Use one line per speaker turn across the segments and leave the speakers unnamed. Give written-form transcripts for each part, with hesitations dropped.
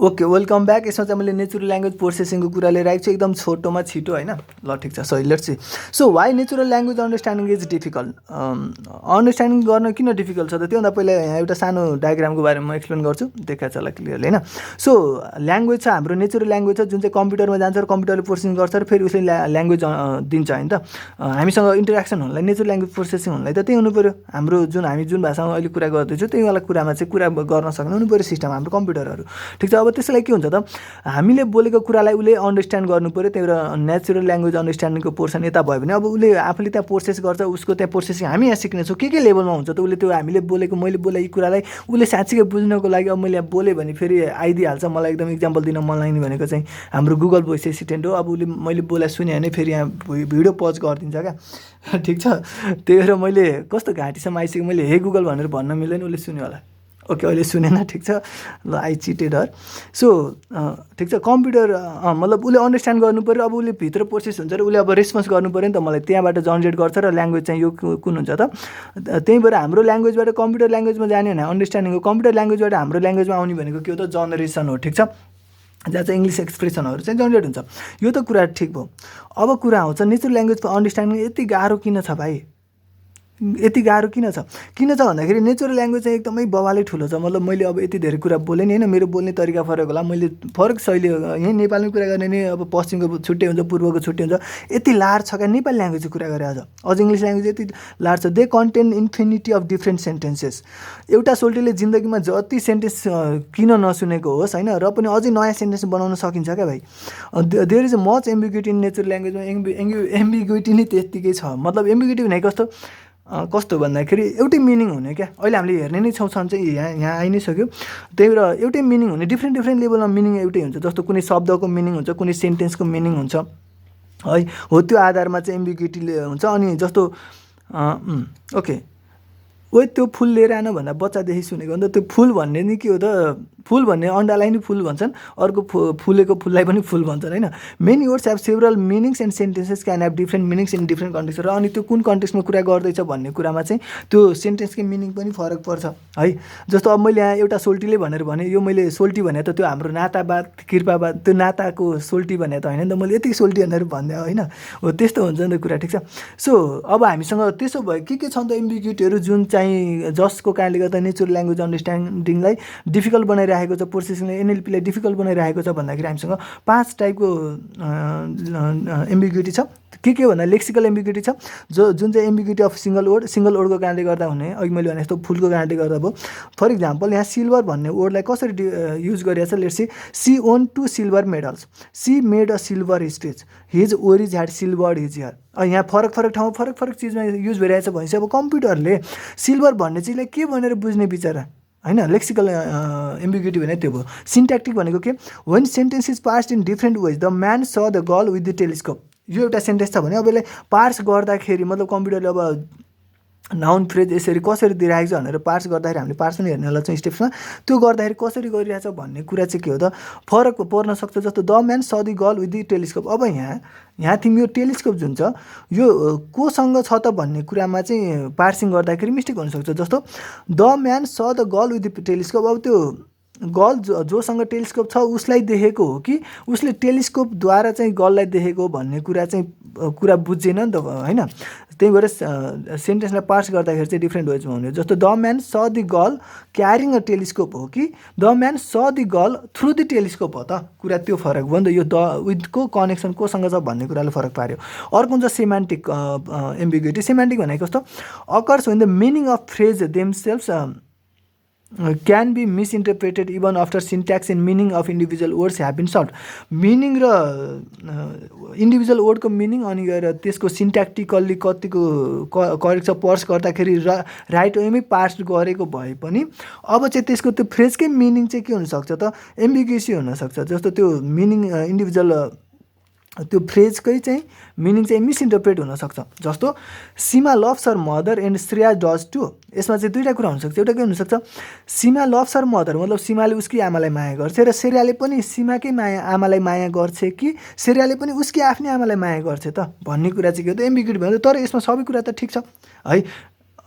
Okay, welcome back. यसमा चाहिँ मैले नेचुरल ल्याङ्ग्वेज प्रोसेसिङको कुरा लिएर आएको छु, एकदम छोटोमा छिटो होइन। ल ठिक छ, सही, let's see. So why natural language understanding is difficult. Understanding गर्न किन डिफिकल्ट छ त? त्योभन्दा पहिला यहाँ एउटा सानो डायग्रामको बारेमा एक्सप्लेन गर्छु, देखाएको छ होला क्लियरली होइन। सो ल्याङ्ग्वेज छ हाम्रो, नेचुरल ल्याङ्ग्वेज छ जुन चाहिँ कम्प्युटरमा जान्छ र कम्प्युटरले प्रोसेसिङ गर्छ र फेरि उसले ल्याङ्ग्वेज दिन्छ होइन त। हामीसँग इन्टरेक्सन हुनलाई नेचुरल ल्याङ्ग्वेज प्रोसेसिङ हुनलाई त त्यही हुनु पऱ्यो। हाम्रो हामी जुन भाषामा अहिले कुरा गर्दैछौँ त्यही वाला कुरामा चाहिँ कुरा गर्न सक्ने हुनु पऱ्यो सिस्टम हाम्रो कम्प्युटरहरू, ठिक छ। अब त्यसलाई के हुन्छ त, हामीले बोलेको कुरालाई उसले अन्डरस्ट्यान्ड गर्नु पऱ्यो। त्यही भएर नेचुरल ल्याङ्ग्वेज अन्डरस्ट्यान्डिङको पोर्सन यता भयो भने अब उसले आफूले त्यहाँ प्रोसेस गर्छ, उसको त्यहाँ प्रोसेसिङ हामी यहाँ सिक्नेछौँ के लेभलमा हुन्छ त। उसले त्यो हामीले बोलेको, मैले बोले यी कुरालाई उसले साँच्चीकै बुझ्नको लागि अब मैले यहाँ बोलेँ भने फेरि आइदिइहाल्छ। मलाई एकदम इक्जाम्पल दिन मन लाग्ने भनेको चाहिँ हाम्रो गुगल भोइस एसिस्टेन्ट हो। अब उसले मैले बोला सुने भने फेरि यहाँ भिडियो पज गरिदिन्छ क्या, ठिक छ। त्यही भएर मैले कस्तो घाँटीसम्म आइसक्यो, मैले हे गुगल भनेर भन्न मिल्दैन, उसले सुन्यो होला। ओके, अहिले सुनेन, ठिक छ। ल, आई चिटेड हर। सो ठिक छ, कम्प्युटर मतलब उसले अन्डरस्ट्यान्ड गर्नु पऱ्यो। अब उसले भित्र प्रोसेस हुन्छ र उसले अब रेस्पोन्स गर्नु पऱ्यो नि त, मलाई त्यहाँबाट जनरेट गर्छ र ल्याङ्ग्वेज चाहिँ यो कुन हुन्छ त। त्यही भएर हाम्रो ल्याङ्ग्वेजबाट कम्प्युटर ल्याङ्ग्वेजमा जाने भने अन्डरस्ट्यान्डिङ हो, कम्प्युटर ल्याङ्ग्वेजबाट हाम्रो ल्याङ्ग्वेजमा आउने भनेको के हो त, जनरेसन हो, ठिक छ। जहाँ चाहिँ इङ्ग्लिस एक्सप्रेसनहरू चाहिँ जनरेट हुन्छ, यो त कुरा ठिक भयो। अब कुरा आउँछ नेचुरल ल्याङ्ग्वेजको अन्डरस्ट्यान्डिङ यति गाह्रो किन छ भाइ, यति गाह्रो किन छ भन्दाखेरि नेचुरल ल्याङ्ग्वेज चाहिँ एकदमै बवालै ठुलो छ। मतलब मैले अब यति धेरै कुरा बोलेँ नि होइन, मेरो बोल्ने तरिका फरक होला, मैले फरक शैली, यहीँ नेपालमै कुरा गर्ने नि अब पश्चिमको छुट्टै हुन्छ, पूर्वको छुट्टै हुन्छ। यति लार्ज छ क्या नेपाली ल्याङ्ग्वेजको कुरा गरेँ अझ इङ्ग्लिस ल्याङ्ग्वेज यति लार्ज छ। They contain infinity of different sentences. एउटा सोल्टीले जिन्दगीमा जति सेन्टेन्स किन नसुनेको होस् होइन, र पनि अझै नयाँ सेन्टेन्स बनाउन सकिन्छ क्या भाइ। There is a much ambiguity in natural ल्याङ्ग्वेजमा। एम्बिग्युटी नै त्यत्तिकै छ। मतलब एम्बिग्युटी भनेको कस्तो भन्दाखेरि एउटै मिनिङ हुने क्या। अहिले हामीले हेर्ने नै छौँ, चाहिँ यहाँ आइ नै सक्यो। त्यही भएर एउटै मिनिङ हुने, डिफ्रेन्ट लेभलमा मिनिङ एउटै हुन्छ। जस्तो कुनै शब्दको मिनिङ हुन्छ, कुनै सेन्टेन्सको मिनिङ हुन्छ है, हो त्यो आधारमा चाहिँ एम्बिग्युटीले हुन्छ। अनि जस्तो ओके, ओ त्यो फुल लिएर आन भन्दा बच्चादेखि सुनेको अन्त त्यो फुल भन्ने नि के हो त, फुल भन्ने अन्डालाई नि फुल भन्छन्, अर्को फुलेको फुललाई पनि फुल भन्छन् होइन। Many words have several मिनिङ्स and sentences can have different मिनिङ्स in different context. र अनि त्यो कुन कन्टेक्स्टमा कुरा गर्दैछ भन्ने कुरामा चाहिँ त्यो सेन्टेन्सकै मिनिङ पनि फरक पर्छ है। जस्तो अब मैले यहाँ एउटा सोल्टीले भनेर भने, यो मैले सोल्टी भने त त्यो हाम्रो नातावाद कृपावाद, त्यो नाताको सोल्टी भने त होइन नि त, मैले यतिकै सोल्टी भनेर भन्दै होइन, हो त्यस्तो हुन्छ नि त कुरा, ठिक छ। सो अब हामीसँग त्यसो भयो के छन् त एम्बिग्युटीहरू जुन चाहिँ जसको कारणले गर्दा नेचुरल ल्याङ्ग्वेज अन्डरस्ट्यान्डिङलाई डिफिकल्ट बनाइरहेको छ, प्रोसेसिङलाई एनएलपीलाई डिफिकल्ट बनाइरहेको छ भन्दाखेरि हामीसँग 5 टाइपको एम्बिग्युटी छ। के भन्दा लेक्सिकल एम्बिग्युटी छ, जुन चाहिँ एम्बिग्युटी अफ सिङ्गल वर्डको कारणले गर्दा हुने। अघि मैले भने जस्तो फुलको कारणले गर्दा भयो। फर इक्जाम्पल यहाँ सिल्भर भन्ने वर्डलाई कसरी युज गरिरहेको छ, let's see on 2 silver medals, she made a silver stage, his ओरिज ह्याड सिल्भर हिज हियर। यहाँ फरक ठाउँमा फरक चिजमा युज भइरहेछ भनेपछि अब कम्प्युटरले सिल्भर भन्ने चिजलाई के भनेर बुझ्ने बिचरा होइन। लेक्सिकल एम्बिग्युटी भने त्यो भयो। सिन्ट्याक्टिक भनेको के, when sentence is parsed in different ways, the man saw the girl with the telescope. यो एउटा सेन्टेन्स छ भने अब यसलाई पार्स गर्दाखेरि मतलब कम्प्युटरले अब नाउन फ्रेज यसरी कसरी दिइरहेको छ भनेर पार्स गर्दाखेरि हामीले पार्स पनि हेर्ने होला चाहिँ स्टेप्समा, त्यो गर्दाखेरि कसरी गरिरहेछ भन्ने कुरा चाहिँ के हो त, फरक पर्न सक्छ। जस्तो the man saw the girl with the telescope. अब यहाँ तिमी यो टेलिस्कोप जुन छ यो कोसँग छ त भन्ने कुरामा चाहिँ पार्सिङ गर्दाखेरि मिस्टेक हुनसक्छ। जस्तो the man saw the girl with the telescope, अब त्यो गर्ल जोसँग टेलिस्कोप छ उसलाई देखेको हो कि उसले टेलिस्कोपद्वारा चाहिँ गर्ललाई देखेको भन्ने कुरा चाहिँ कुरा बुझेन नि त होइन। त्यही भएर सेन्टेन्सलाई पार्स गर्दाखेरि चाहिँ डिफ्रेन्ट वेजमा हुने। जस्तो the man saw the girl carrying a telescope हो कि the man saw the girl through the telescope हो त, कुरा त्यो फरक भयो नि त। यो द विथको कनेक्सन कोसँग छ भन्ने कुराले फरक पार्यो। अर्को हुन्छ सेमान्टिक एम्बिग्युटी। सेमान्टिक भनेको कस्तो, occurs when the meaning of phrase themselves can be misinterpreted even after syntax and meaning of individual words have been solve. Meaning र इन्डिभिजुअल वर्डको मिनिङ अनि गएर त्यसको सिन्ट्याक्टिकल्ली कतिको करेक्ट छ पर्स गर्दाखेरि राइट वेमै पार्स गरेको भए पनि अब चाहिँ त्यसको त्यो फ्रेजकै मिनिङ चाहिँ के हुनसक्छ त, एम्बिग्युसी हुनसक्छ। जस्तो त्यो मिनिङ इन्डिभिजुअल त्यो फ्रेजकै चाहिँ मिनिङ चाहिँ मिसइन्टरप्रेट हुनसक्छ। जस्तो Seema loves her mother and Shreya does too. यसमा चाहिँ दुईवटा कुरा हुनसक्छ। एउटा के हुनसक्छ, सीमा लभ्स हर मदर मतलब सीमाले उसकी आमालाई माया गर्छ र श्रेयाले पनि सीमाकै आमालाई माया गर्छ कि श्रेयाले पनि उसकी आफ्नै आमालाई माया गर्छ त भन्ने कुरा चाहिँ के हो त, एम्बिग्युटी भयो। तर यसमा सबै कुरा त ठिक छ है।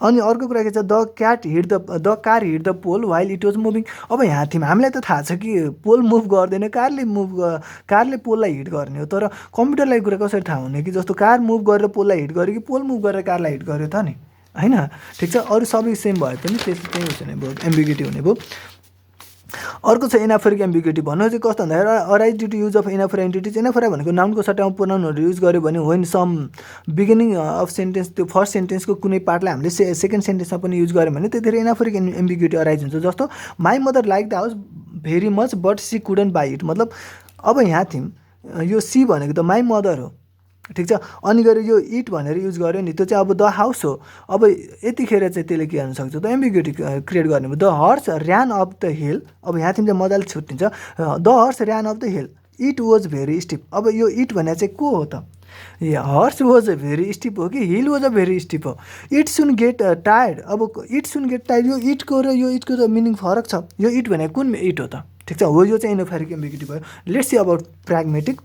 अनि अर्को कुरा के छ, the car hit the pole while it was moving. अब यहाँ थियौँ, हामीलाई त थाहा छ कि पोल मुभ गर्दैन, कारले पोललाई हिट गर्ने हो, तर कम्प्युटरलाई कुरा कसरी थाहा हुने कि जस्तो कार मुभ गरेर पोललाई हिट गर्यो कि पोल मुभ गरेर कारलाई हिट गर्यो त नि, होइन? ठिक छ, अरू सबै सेम भए पनि त्यही हुने भयो, एम्बिग्युटी हुने भयो। अर्को छ एनाफोरिक एम्बिग्युटी। भन्नु चाहिँ कस्तो भन्दाखेरि arise due to use of anaphor entities. Anaphora भनेको नाउनको सट्टामा प्रोनाउनहरू युज गर्यो भने when some beginning of sentence, त्यो फर्स्ट सेन्टेन्सको कुनै पार्टलाई हामीले सेकेन्ड सेन्टेन्समा पनि युज गऱ्यो भने त्यतिखेर एनाफोरिक एम्बिग्युटी अराइज हुन्छ। जस्तो my mother like the house very much but she couldn't buy it. मतलब अब यहाँ थियौँ, यो सी भनेको त माई मदर हो, ठिक छ, अनि गएर यो इट भनेर युज गर्यो नि, त्यो चाहिँ अब द हाउस हो। अब यतिखेर चाहिँ त्यसले के गर्न सक्छ त, एम्बिग्युटी क्रिएट गर्ने भयो। The horse ran up the hill, अब यहाँ चाहिँ मजाले छुट्टिन्छ, the horse ran up the hill, it was very steep. अब यो इट भने चाहिँ को हो त, horse was a very steep हो कि hill was a very steep हो? It soon get tired. अब इट सुन गेट टायर्ड, यो इटको र यो इटको त मिनिङ फरक छ। यो इट भनेको कुन इट हो त, ठिक छ, हो, यो चाहिँ एनाफोरिक एम्बिग्युटी भयो। Let's see about pragmatic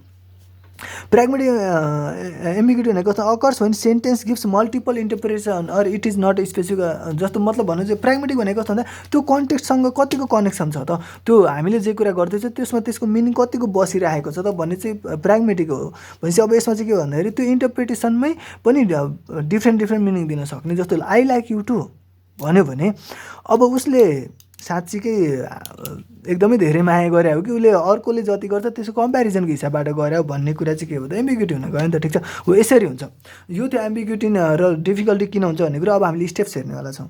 ambiguity भनेको कस्तो, occurs when sentence gives multiple interpretation or it is not specific. जस्तो मतलब भन्नु चाहिँ प्राग्मेटिक भनेको कस्तो भन्दा त्यो कन्टेक्स्टसँग कतिको कनेक्सन छ त, त्यो हामीले जे कुरा गर्दैछ त्यसमा त्यसको मिनिङ कतिको बसिरहेको छ त भन्ने चाहिँ प्राग्मेटिक हो। भनेपछि अब यसमा चाहिँ के भन्दाखेरि त्यो इन्टरप्रिटेसनमै पनि डिफ्रेन्ट मिनिङ दिन सक्ने। जस्तो आई लाइक यु टु भन्यो भने अब उसले साँच्चीकै एकदमै धेरै माया गरे हो कि उसले अर्कोले जति गर्छ त्यसको कम्पेरिजनको हिसाबबाट गरे हो भन्ने कुरा चाहिँ के हो त, एम्बिग्युटी हुन गयो नि त, ठिक छ, हो यसरी हुन्छ। यो त्यो एम्बिग्युटी र डिफिकल्टी किन हुन्छ भन्ने कुरा अब हामीले स्टेप्स हेर्नेवाला छौँ।